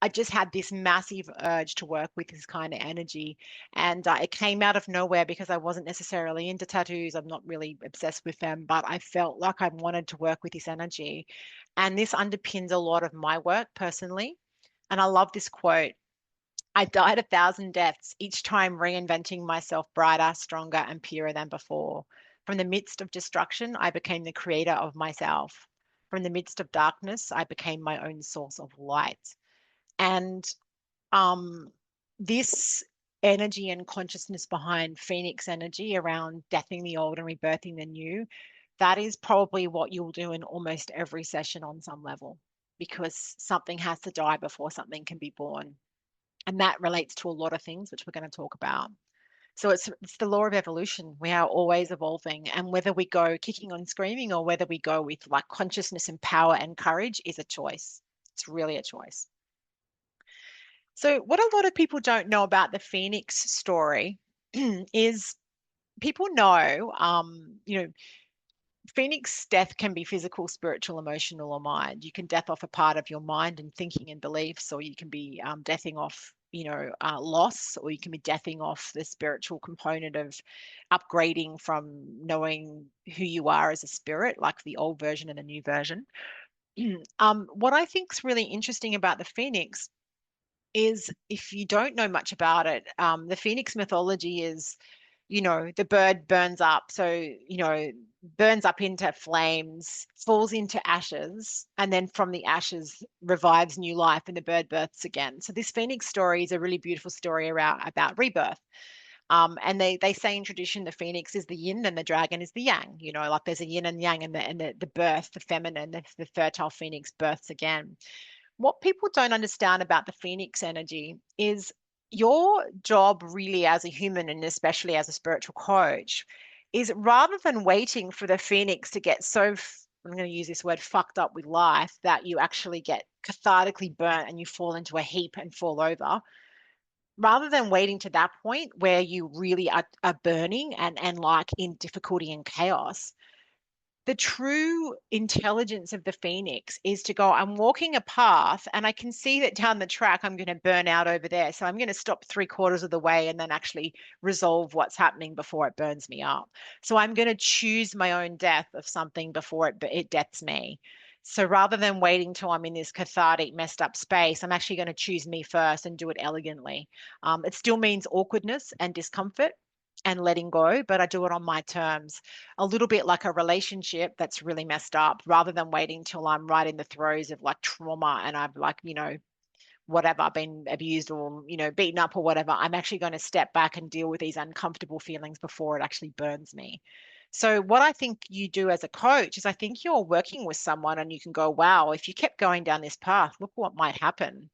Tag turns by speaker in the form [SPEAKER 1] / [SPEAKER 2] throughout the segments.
[SPEAKER 1] I just had this massive urge to work with this kind of energy. And it came out of nowhere because I wasn't necessarily into tattoos. I'm not really obsessed with them, but I felt like I wanted to work with this energy. And this underpins a lot of my work personally. And I love this quote. I died 1,000 deaths, each time reinventing myself brighter, stronger, and purer than before. From the midst of destruction, I became the creator of myself. From the midst of darkness, I became my own source of light. And um, this energy and consciousness behind Phoenix energy around deathing the old and rebirthing the new, that is probably what you'll do in almost every session on some level, because something has to die before something can be born. And that relates to a lot of things, which we're going to talk about. So it's the law of evolution. We are always evolving. And whether we go kicking and screaming or whether we go with like consciousness and power and courage is a choice. It's really a choice. So, what a lot of people don't know about the Phoenix story is people know, Phoenix death can be physical, spiritual, emotional, or mind. You can death off a part of your mind and thinking and beliefs, or you can be deathing off, loss, or you can be deathing off the spiritual component of upgrading from knowing who you are as a spirit, like the old version and the new version. What I think is really interesting about the Phoenix is if you don't know much about it, the Phoenix mythology is, the bird burns up. So, burns up into flames, falls into ashes, and then from the ashes revives new life and the bird births again. So this Phoenix story is a really beautiful story about rebirth. And they say in tradition the phoenix is the yin and the dragon is the yang. Like there's a yin and yang, and the birth, the feminine, the fertile phoenix births again. What people don't understand about the Phoenix energy is your job, really, as a human and especially as a spiritual coach, is rather than waiting for the Phoenix to get so, I'm going to use this word, fucked up with life, that you actually get cathartically burnt and you fall into a heap and fall over, rather than waiting to that point where you really are burning and like in difficulty and chaos. The true intelligence of the phoenix is to go, I'm walking a path and I can see that down the track I'm going to burn out over there. So I'm going to stop 3/4 of the way and then actually resolve what's happening before it burns me up. So I'm going to choose my own death of something before it deaths me. So rather than waiting till I'm in this cathartic, messed up space, I'm actually going to choose me first and do it elegantly. It still means awkwardness and discomfort and letting go, but I do it on my terms, a little bit like a relationship that's really messed up, rather than waiting till I'm right in the throes of like trauma and I've like, whatever, been abused or, beaten up or whatever. I'm actually going to step back and deal with these uncomfortable feelings before it actually burns me. So, what I think you do as a coach is I think you're working with someone and you can go, wow, if you kept going down this path, look what might happen.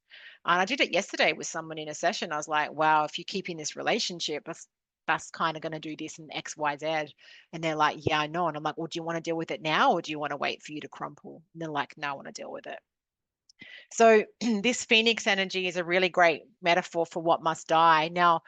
[SPEAKER 1] And I did it yesterday with someone in a session. I was like, wow, if you keep in this relationship, that's kind of going to do this and X, Y, Z. And they're like, yeah, I know. And I'm like, well, do you want to deal with it now or do you want to wait for you to crumple? And they're like, no, I want to deal with it. So this phoenix energy is a really great metaphor for what must die. Now,